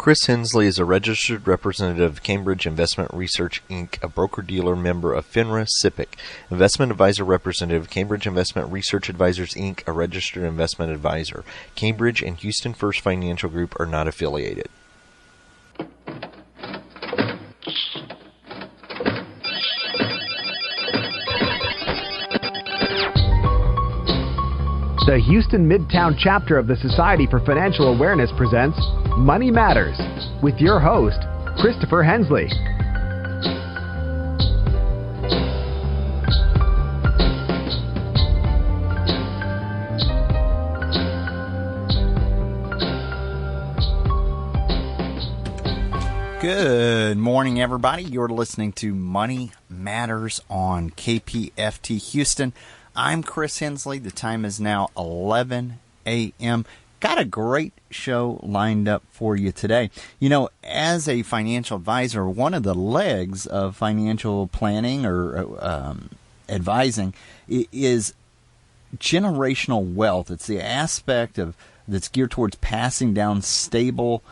Chris Hensley is a registered representative of Cambridge Investment Research, Inc., a broker-dealer member of FINRA SIPC, investment advisor representative of Cambridge Investment Research Advisors, Inc., a registered investment advisor. Cambridge and Houston First Financial Group are not affiliated. The Houston Midtown chapter of the Society for Financial Awareness presents Money Matters with your host, Christopher Hensley. Good morning, everybody. You're listening to Money Matters on KPFT Houston. I'm Chris Hensley. The time is now 11 a.m. Got a great show lined up for you today. You know, as a financial advisor, one of the legs of financial planning or advising is generational wealth. It's the aspect of that's geared towards passing down stable,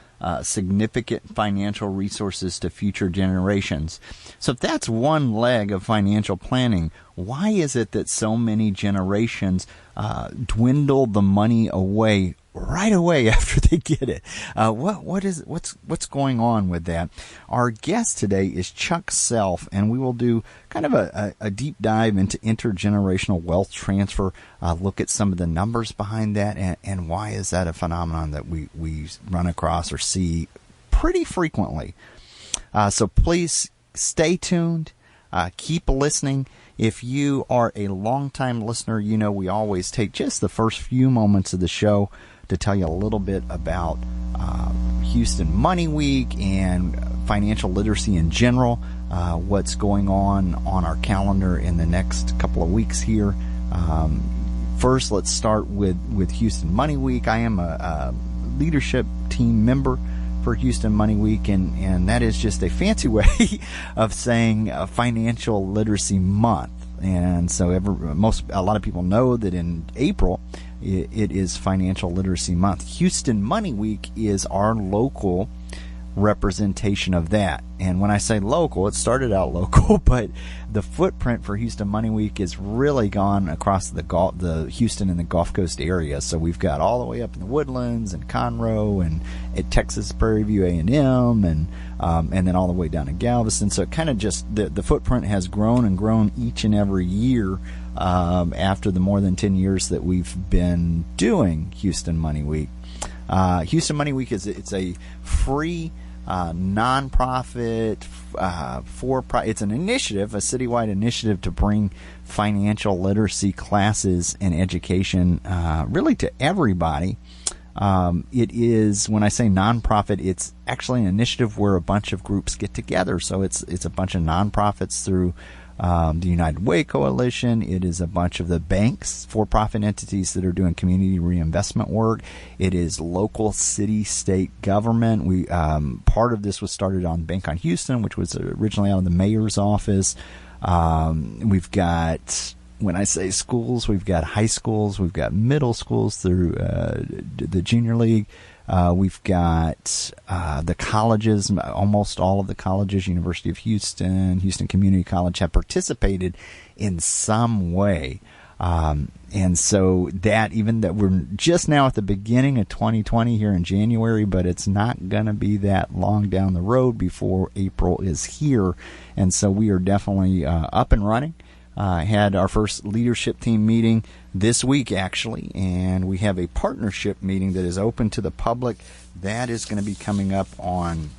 significant financial resources to future generations. So if that's one leg of financial planning, why is it that so many generations dwindle the money away right away after they get it? What's going on with that? Our guest today is Chuck Self, and we will do kind of a deep dive into intergenerational wealth transfer, look at some of the numbers behind that, and why is that a phenomenon that we run across or see pretty frequently. So please stay tuned, keep listening. If you are a longtime listener, you know we always take just the first few moments of the show to tell you a little bit about Houston Money Week and financial literacy in general, what's going on our calendar in the next couple of weeks here. First, let's start with Houston Money Week. I am a leadership team member for Houston Money Week, and that is just a fancy way of saying Financial Literacy Month. And so a lot of people know that in April it is Financial Literacy Month. Houston Money Week is our local representation of that. And when I say local, it started out local, but the footprint for Houston Money Week is really gone across the Houston and the Gulf Coast area. So we've got all the way up in the Woodlands and Conroe and at Texas Prairie View A&M and then all the way down to Galveston. So it kind of just the footprint has grown and grown each and every year after the more than 10 years that we've been doing Houston Money Week. Houston Money Week it's a free nonprofit it's an initiative, a citywide initiative to bring financial literacy classes and education really to everybody. It is, when I say nonprofit, it's actually an initiative where a bunch of groups get together. So it's a bunch of nonprofits through the United Way Coalition. It is a bunch of the banks, for-profit entities that are doing community reinvestment work. It is local city, state government. We part of this was started on Bank on Houston, which was originally out of the mayor's office. We've got, when I say schools, we've got high schools, we've got middle schools through the junior league. We've got the colleges, almost all of the colleges, University of Houston, Houston Community College, have participated in some way. And so that, even that we're just now at the beginning of 2020 here in January, but it's not going to be that long down the road before April is here. And so we are definitely up and running. Had our first leadership team meeting this week, actually, and we have a partnership meeting that is open to the public. That is going to be coming up on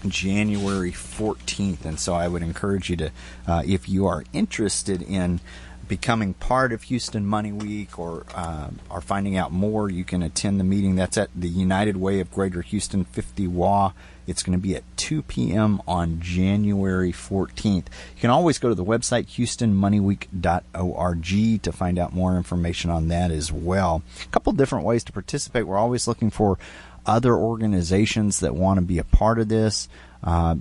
January 14th, and so I would encourage you to, if you are interested in becoming part of Houston Money Week or are finding out more, you can attend the meeting. That's at the United Way of Greater Houston, 50 WA. It's going to be at 2 p.m. on January 14th. You can always go to the website, houstonmoneyweek.org, to find out more information on that as well. A couple different ways to participate. We're always looking for other organizations that want to be a part of this.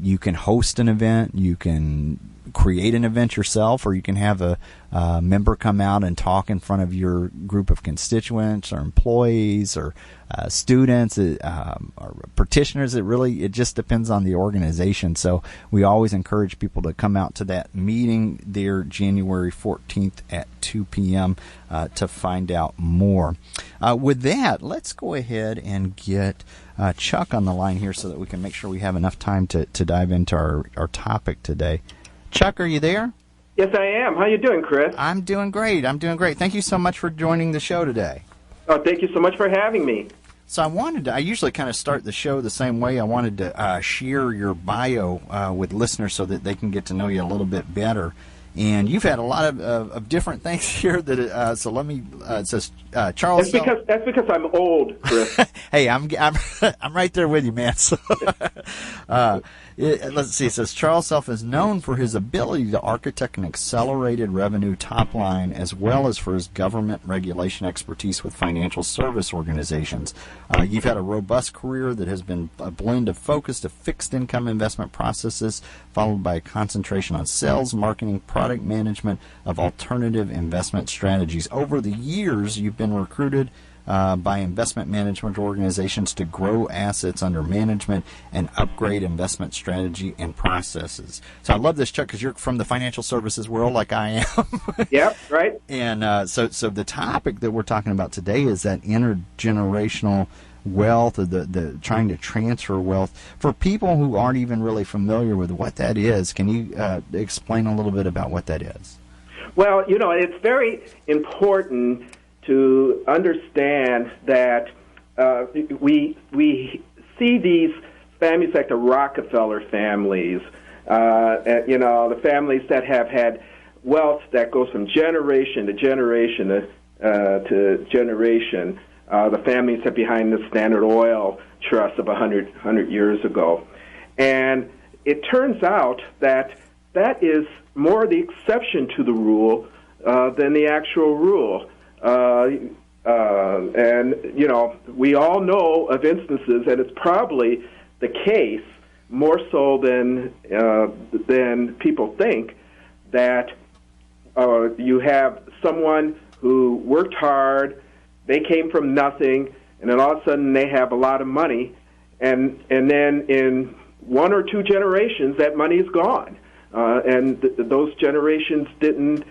You can host an event. You can create an event yourself, or you can have a member come out and talk in front of your group of constituents or employees or students or petitioners. It just depends on the organization. So we always encourage people to come out to that meeting there January 14th at 2 p.m. To find out more. With that, let's go ahead and get Chuck on the line here so that we can make sure we have enough time to dive into our topic today. Chuck, are you there? Yes, I am. How you doing, Chris? I'm doing great. Thank you so much for joining the show today. Oh, thank you so much for having me. So I usually kind of start the show the same way. I wanted to share your bio with listeners so that they can get to know you a little bit better. And you've had a lot of different things here. So let me. It says Charles. That's because I'm old, Chris. Hey, I'm right there with you, man. So, let's see. It says Charles Self is known for his ability to architect an accelerated revenue top line, as well as for his government regulation expertise with financial service organizations. You've had a robust career that has been a blend of focused to fixed income investment processes, followed by a concentration on sales, marketing, product management of alternative investment strategies. Over the years, you've been recruited by investment management organizations to grow assets under management and upgrade investment strategy and processes. So I love this, Chuck, because you're from the financial services world like I am. Yep, right. And so the topic that we're talking about today is that intergenerational wealth, or the trying to transfer wealth. For people who aren't even really familiar with what that is, can you explain a little bit about what that is? Well, it's very important to understand that we see these families like the Rockefeller families, the families that have had wealth that goes from generation to generation to generation. The families that behind the Standard Oil Trust of 100 years ago. And it turns out that is more the exception to the rule than the actual rule. And we all know of instances, and it's probably the case more so than people think, that you have someone who worked hard, they came from nothing, and then all of a sudden they have a lot of money, and then in one or two generations that money is gone, and those generations didn't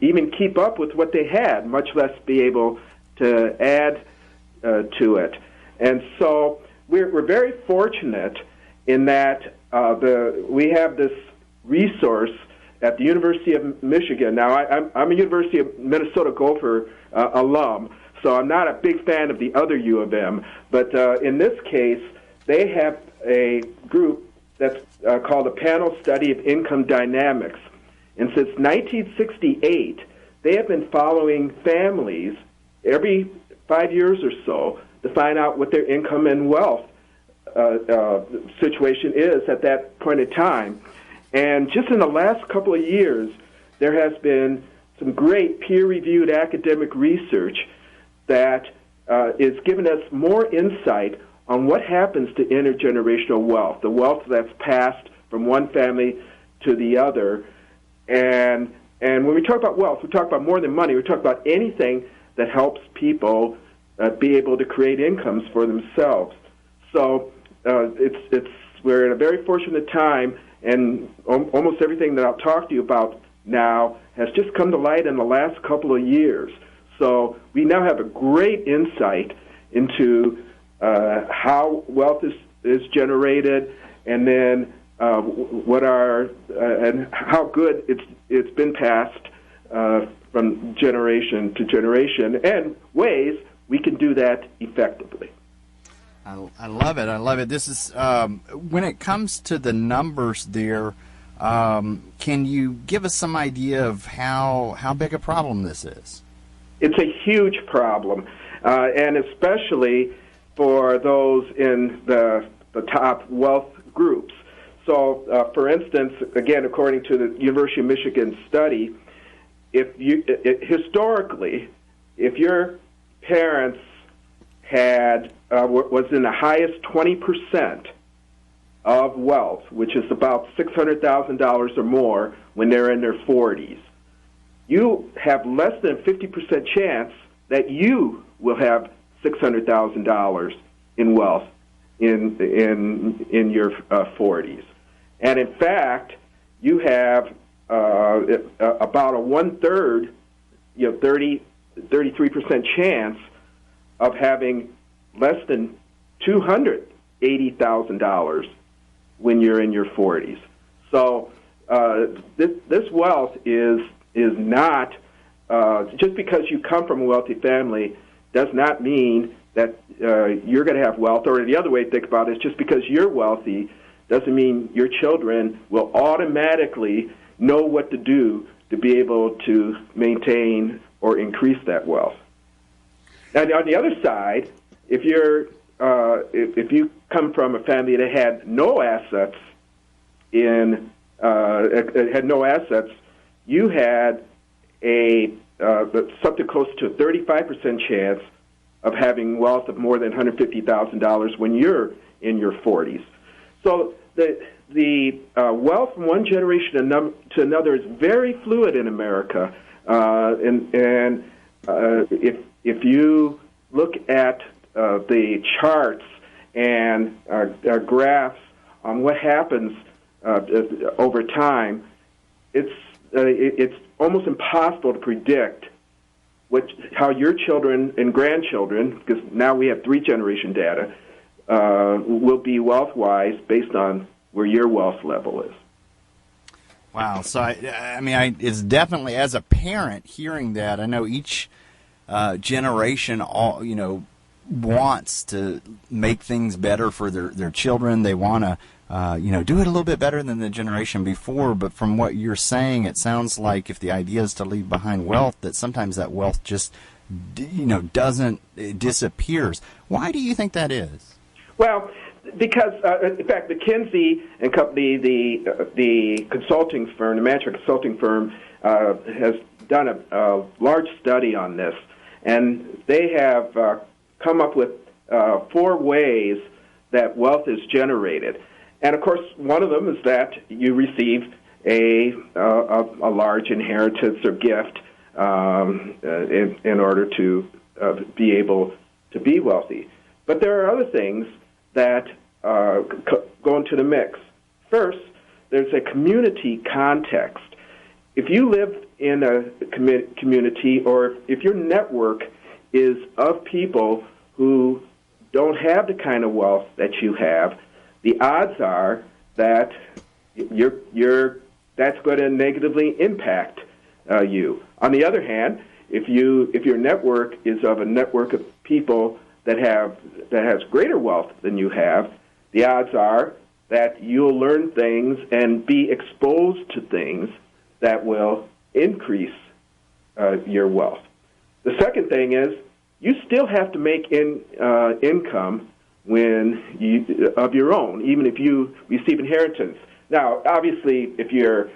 even keep up with what they had, much less be able to add to it. And so we're very fortunate in that we have this resource at the University of Michigan. Now, I'm a University of Minnesota Gopher alum, so I'm not a big fan of the other U of M. But in this case, they have a group that's called a Panel Study of Income Dynamics. And since 1968, they have been following families every 5 years or so to find out what their income and wealth situation is at that point in time. And just in the last couple of years, there has been some great peer-reviewed academic research that is giving us more insight on what happens to intergenerational wealth, the wealth that's passed from one family to the other. And when we talk about wealth, we talk about more than money. We talk about anything that helps people be able to create incomes for themselves. So we're in a very fortunate time, and almost everything that I'll talk to you about now has just come to light in the last couple of years. So we now have a great insight into how wealth is generated, and then and how good it's been passed from generation to generation, and ways we can do that effectively. I love it. I love it. This is when it comes to the numbers there. Can you give us some idea of how big a problem this is? It's a huge problem, and especially for those in the top wealth groups. So, for instance, again, according to the University of Michigan study, historically, if your parents had was in the highest 20% of wealth, which is about $600,000 or more when they're in their 40s, you have less than a 50% chance that you will have $600,000 in wealth in your 40s. And in fact, you have about a 1/3, 33% chance of having less than $280,000 when you're in your 40s. So this wealth is not just because you come from a wealthy family does not mean that you're going to have wealth. Or the other way to think about it is just because you're wealthy doesn't mean your children will automatically know what to do to be able to maintain or increase that wealth. And on the other side, if you come from a family that had no assets you had something close to a 35% chance of having wealth of more than $150,000 when you're in your 40s. So the wealth from one generation to another is very fluid in America, and if you look at the charts and graphs on what happens over time, it's almost impossible to predict how your children and grandchildren, because now we have 3-generation data, will be wealth-wise based on where your wealth level is. Wow. So, it's definitely, as a parent, hearing that, I know each generation, wants to make things better for their children. They want to, do it a little bit better than the generation before. But from what you're saying, it sounds like if the idea is to leave behind wealth, that sometimes that wealth just, it disappears. Why do you think that is? Well, because, in fact, McKinsey and Company, the consulting firm, the management consulting firm, has done a large study on this, and they have come up with 4 ways that wealth is generated. And, of course, one of them is that you receive a large inheritance or gift in order to be able to be wealthy. But there are other things that go into the mix. First, there's a community context. If you live in a community, or if your network is of people who don't have the kind of wealth that you have, the odds are that that's going to negatively impact you. On the other hand, if your network is of a network of people that has greater wealth than you have, the odds are that you'll learn things and be exposed to things that will increase your wealth. The second thing is you still have to make income of your own, even if you receive inheritance. Now, obviously, if you're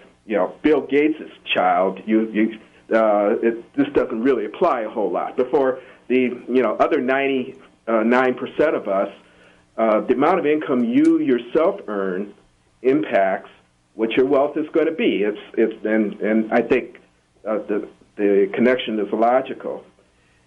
Bill Gates' child, this doesn't really apply a whole lot. But for the other 99% of us, the amount of income you yourself earn impacts what your wealth is going to be. And I think the connection is logical.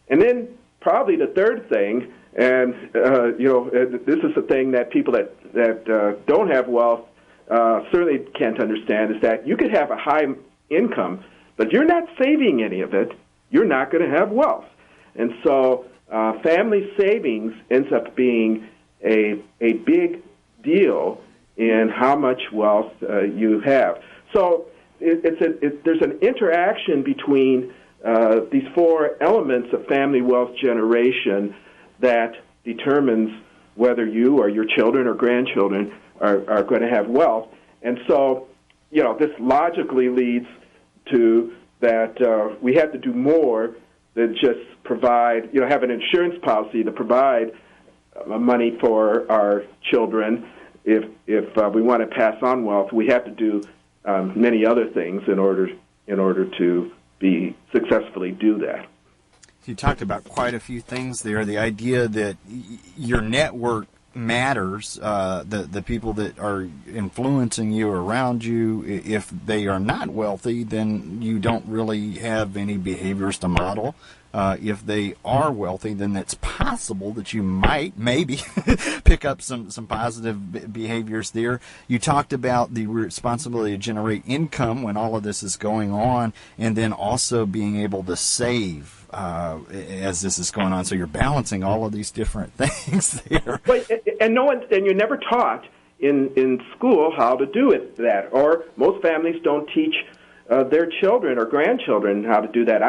And then probably the third thing, and this is the thing that people that don't have wealth certainly can't understand, is that you could have a high income, but if you're not saving any of it, you're not going to have wealth. And so family savings ends up being a big deal in how much wealth you have. So there's an interaction between these 4 elements of family wealth generation that determines whether you or your children or grandchildren are going to have wealth. And so, this logically leads to that we have to do more than just provide, have an insurance policy to provide money for our children. If we want to pass on wealth, we have to do many other things in order to successfully do that. You talked about quite a few things there. The idea that your network matters, the people that are influencing you around you. If they are not wealthy, then you don't really have any behaviors to model. If they are wealthy, then it's possible that you might maybe pick up some positive behaviors there. You talked about the responsibility to generate income when all of this is going on, and then also being able to save as this is going on. So you're balancing all of these different things there. But, and you're never taught in school how to do that, or most families don't teach their children or grandchildren how to do that.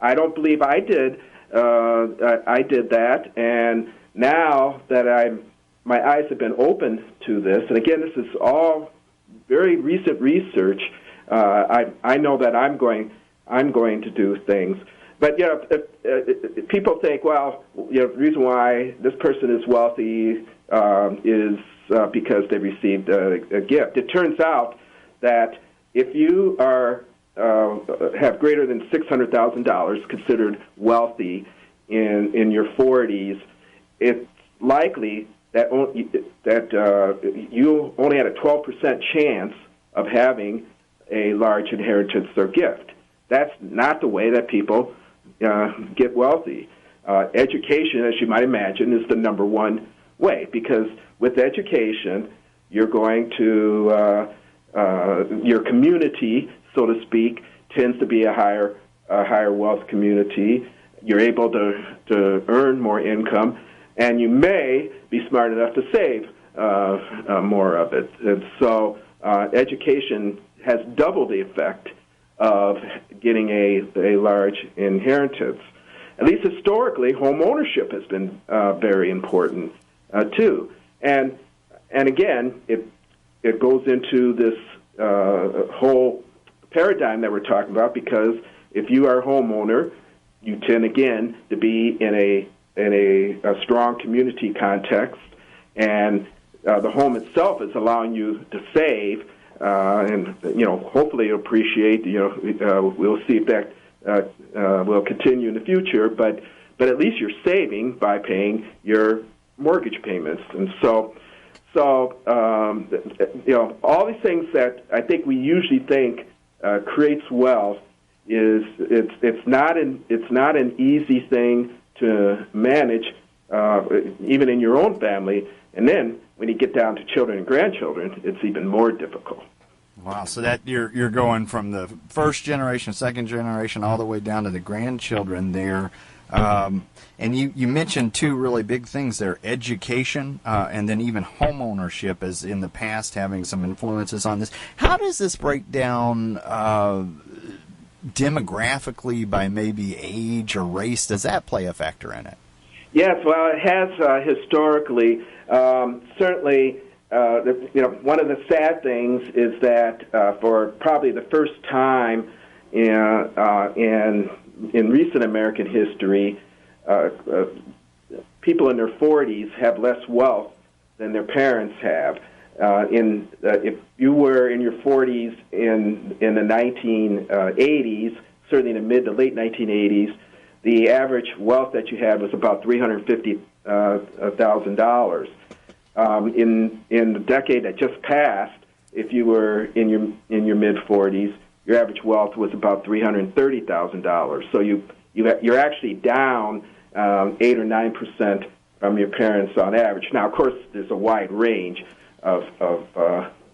I don't believe I did. I did that, and now that my eyes have been opened to this, and again, this is all very recent research. I know that I'm going to do things, but if people think, well, the reason why this person is wealthy is because they received a gift. It turns out that if you have greater than $600,000 considered wealthy in your 40s, it's likely that you only had a 12% chance of having a large inheritance or gift. That's not the way that people get wealthy. Education, as you might imagine, is the number one way, because with education, you're going to your community, so to speak, tends to be a higher wealth community. You're able to earn more income, and you may be smart enough to save more of it. And so education has double the effect of getting a large inheritance. At least historically, home ownership has been very important too. And again, it goes into this whole paradigm that we're talking about, because if you are a homeowner, you tend again to be in a strong community context, and the home itself is allowing you to save, and hopefully appreciate. We'll see if that will continue in the future, but at least you're saving by paying your mortgage payments, and so all these things that I think we usually think creates wealth it's not an easy thing to manage, even in your own family. And then when you get down to children and grandchildren, it's even more difficult. Wow! So that you're going from the first generation, second generation, all the way down to the grandchildren there. And you mentioned two really big things there: education, and then even home ownership, as in the past having some influences on this. How does this break down demographically by maybe age or race? Does that play a factor in it? Yes, well, it has historically. Certainly, one of the sad things is that for probably the first time in recent American history, people in their 40s have less wealth than their parents have. If you were in your 40s in the 1980s, certainly in the mid to late 1980s, the average wealth that you had was about $350,000. In the decade that just passed, if you were in your mid 40s, your average wealth was about $330,000. So you're actually down 8 or 9% from your parents on average. Now, of course, there's a wide range of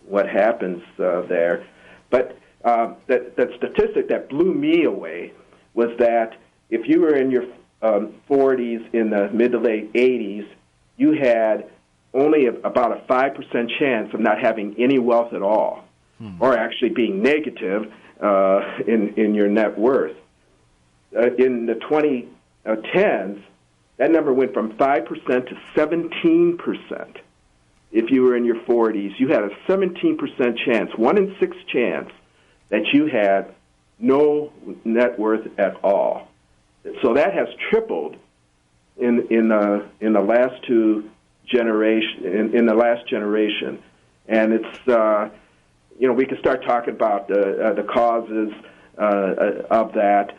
what happens there, but that statistic that blew me away was that if you were in your 40s in the mid to late 80s, you had only about a 5% chance of not having any wealth at all, or actually being negative in your net worth. In the 2010s, that number went from 5% to 17%. If you were in your 40s, you had a 17% chance, 1 in 6 chance, that you had no net worth at all. So that has tripled in the last generation, and it's we can start talking about the causes of that.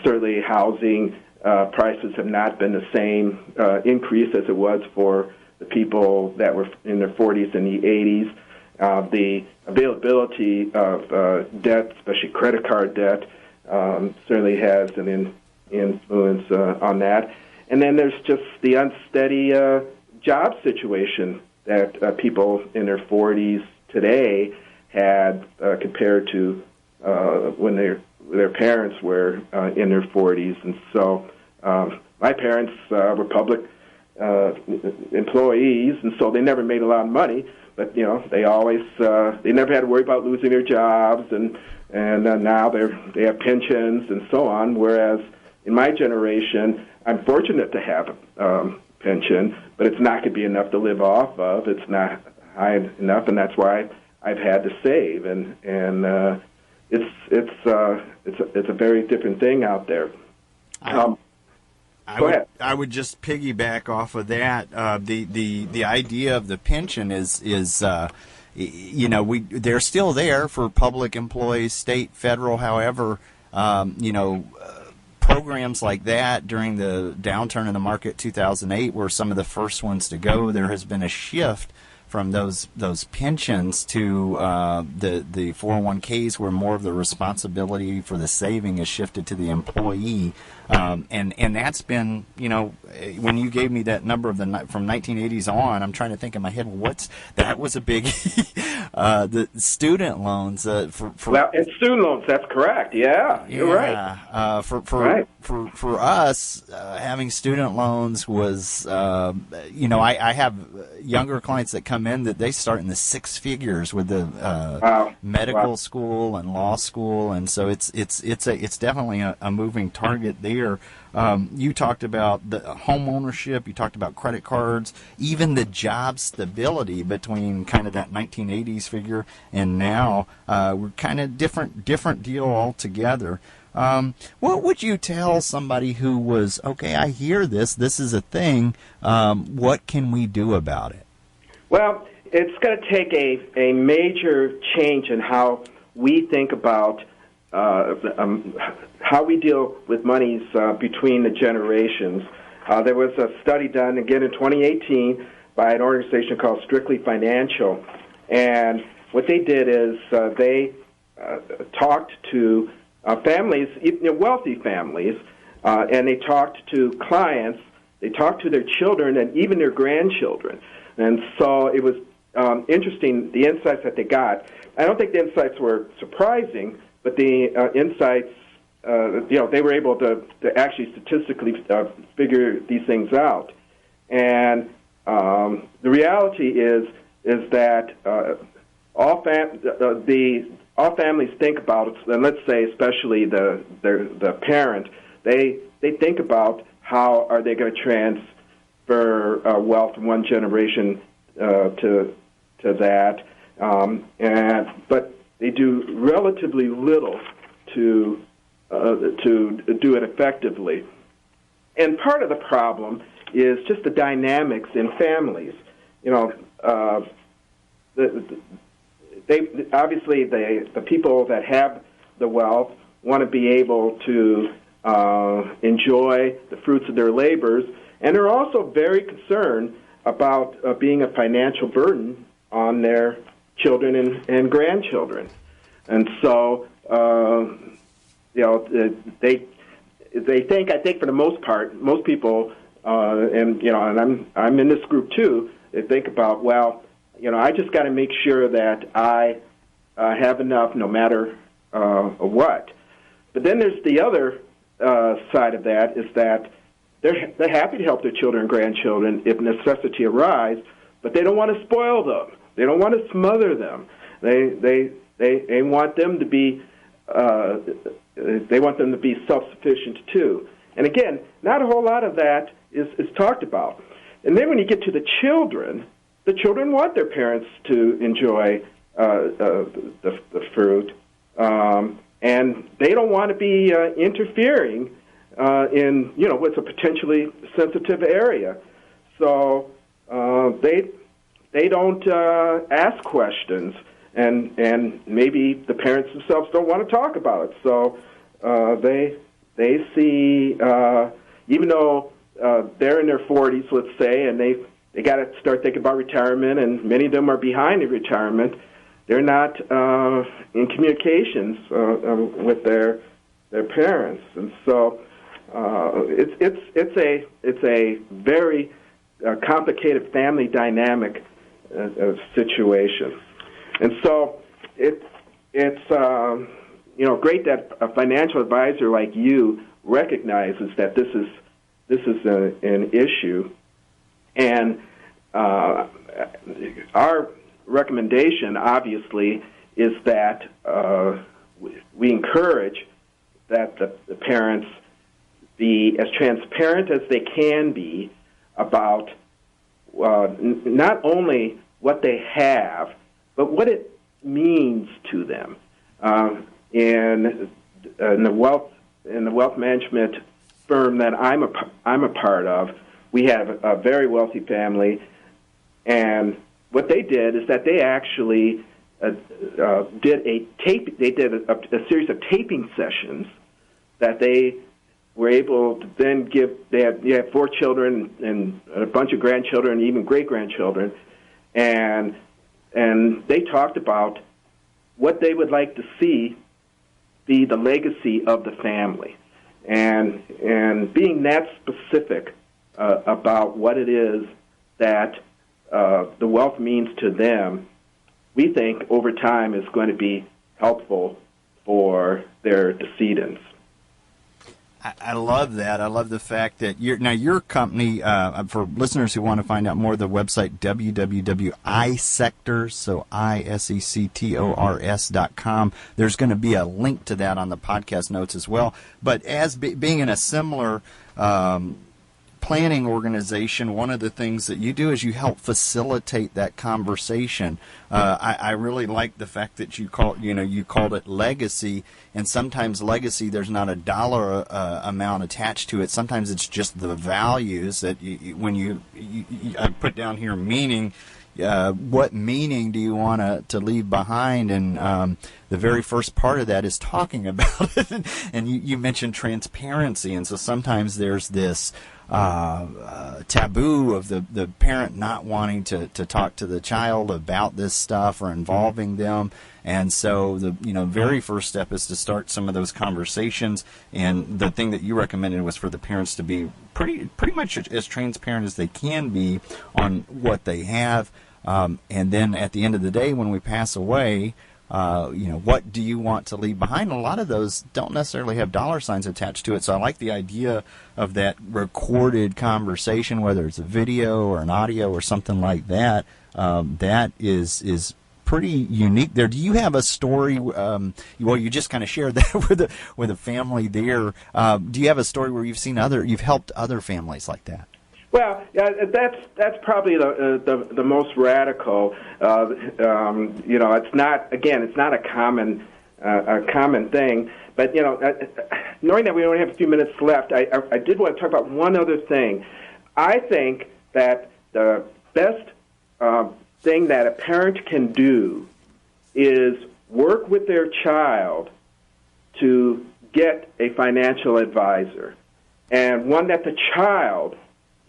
Certainly, housing prices have not been the same increase as it was for the people that were in their 40s and the 80s. The availability of debt, especially credit card debt, certainly has an influence on that. And then there's just the unsteady job situation that people in their 40s today had compared to when their parents were in their 40s. And so my parents were public employees, and so they never made a lot of money. But they always they never had to worry about losing their jobs, and now they have pensions and so on. Whereas in my generation, I'm fortunate to have a pension, but it's not going to be enough to live off of. It's not high enough, and that's why I've had to save. And it's a very different thing out there. I would just piggyback off of that. The idea of the pension is they're still there for public employees, state, federal, however, programs like that during the downturn in the market 2008 were some of the first ones to go. There has been a shift from those pensions to the 401ks, where more of the responsibility for the saving is shifted to the employee, and that's been, when you gave me that number of from 1980s on, I'm trying to think in my head, that was a big the student loans well, and student loans, that's correct. Yeah, you're right. For us, having student loans was, I have younger clients that come in that they start in the six figures with the medical school and law school, and so it's definitely a moving target there. You talked about the home ownership, you talked about credit cards, even the job stability between kind of that 1980s figure and now. We're kind of different deal altogether. What would you tell somebody who was, okay, I hear this is a thing, what can we do about it? Well, it's going to take a major change in how we think about how we deal with monies between the generations. There was a study done, again, in 2018 by an organization called Strictly Financial, and what they did is they talked to families, wealthy families, and they talked to clients, they talked to their children and even their grandchildren. And so it was interesting, the insights that they got. I don't think the insights were surprising, but the insights, they were able to actually statistically figure these things out. And the reality is that all families think about it, and let's say especially the parent, they think about how are they going to transfer wealth from one generation to that, but they do relatively little to do it effectively. And part of the problem is just the dynamics in families. The people that have the wealth want to be able to enjoy the fruits of their labors, and they're also very concerned about being a financial burden on their children and grandchildren. And so, they think, I think for the most part, most people, and I'm in this group too, they think about, well, I just got to make sure that I have enough no matter what. But then there's the other side of that, is that they're happy to help their children and grandchildren if necessity arises, but they don't want to spoil them. They don't want to smother them. They want them to be self-sufficient too. And again, not a whole lot of that is talked about. And then when you get to the children want their parents to enjoy the fruit, and they don't want to be interfering in what's a potentially sensitive area. So they don't ask questions, and maybe the parents themselves don't want to talk about it. So they see, even though they're in their 40s, let's say, and they got to start thinking about retirement, and many of them are behind in retirement. They're not in communications with their parents, and so it's a very complicated family dynamic situation, and so it's great that a financial advisor like you recognizes that this is an issue, and our recommendation, obviously, is that we encourage that the parents be as transparent as they can be about not only what they have, but what it means to them. In the wealth management firm that I'm a part of, we have a very wealthy family, and what they did is that they actually did a series of taping sessions that they were able to then give. They had 4 children and a bunch of grandchildren, and even great grandchildren, and they talked about what they would like to see be the legacy of the family, and being that specific about what it is that the wealth means to them, we think over time is going to be helpful for their decedents. I love that. I love the fact that your company, for listeners who want to find out more, the website www.isectors, so ISECTORS.com. There's going to be a link to that on the podcast notes as well. But as being in a similar planning organization, one of the things that you do is you help facilitate that conversation. I really like the fact that you called it legacy, and sometimes legacy, there's not a dollar amount attached to it. Sometimes it's just the values that I put down here, meaning. What meaning do you want to leave behind? And the very first part of that is talking about it. And you mentioned transparency, and so sometimes there's this taboo of the parent not wanting to talk to the child about this stuff or involving them. And so the very first step is to start some of those conversations. And the thing that you recommended was for the parents to be pretty much as transparent as they can be on what they have. And then at the end of the day, when we pass away, what do you want to leave behind? A lot of those don't necessarily have dollar signs attached to it. So I like the idea of that recorded conversation, whether it's a video or an audio or something like that. That is pretty unique there. Do you have a story? Well, you just kind of shared that with a family there. Do you have a story where you've helped other families like that? Well, that's probably the most radical. It's not a common thing. But knowing that we only have a few minutes left, I did want to talk about one other thing. I think that the best thing that a parent can do is work with their child to get a financial advisor, and one that the child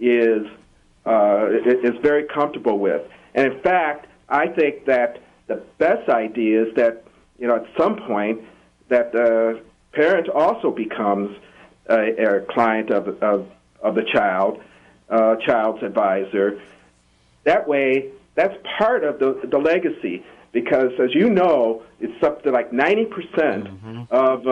is very comfortable with. And in fact, I think that the best idea is that at some point that the parent also becomes a client of the child's advisor. That way, that's part of the legacy, because as you know, it's up to like 90% of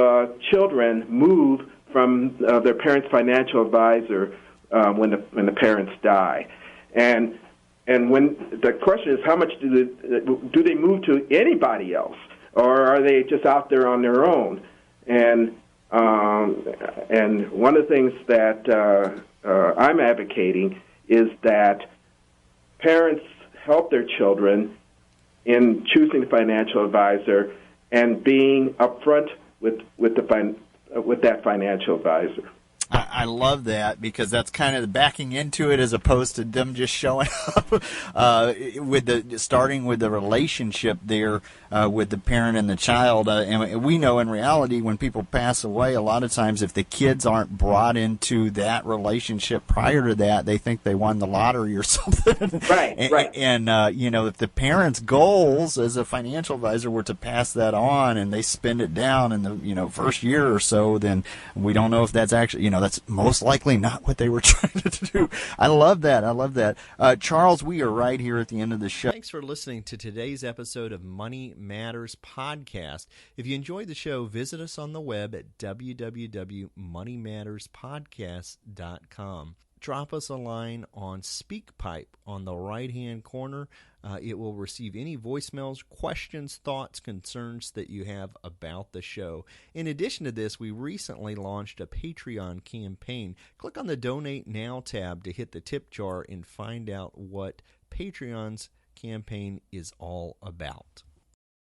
children move from their parents' financial advisor when the parents die, and when the question is how much do they move to anybody else, or are they just out there on their own? And one of the things that I'm advocating is that parents help their children in choosing a financial advisor and being upfront with that financial advisor. I love that, because that's kind of backing into it as opposed to them just showing up starting with the relationship there with the parent and the child. And we know in reality when people pass away, a lot of times if the kids aren't brought into that relationship prior to that, they think they won the lottery or something. Right. And if the parents' goals as a financial advisor were to pass that on and they spend it down in the first year or so, then we don't know if that's actually that's most likely not what they were trying to do. I love that. Charles, we are right here at the end of the show. Thanks for listening to today's episode of Money Matters Podcast. If you enjoyed the show, visit us on the web at www.moneymatterspodcast.com. Drop us a line on SpeakPipe on the right-hand corner. It will receive any voicemails, questions, thoughts, concerns that you have about the show. In addition to this, we recently launched a Patreon campaign. Click on the Donate Now tab to hit the tip jar and find out what Patreon's campaign is all about.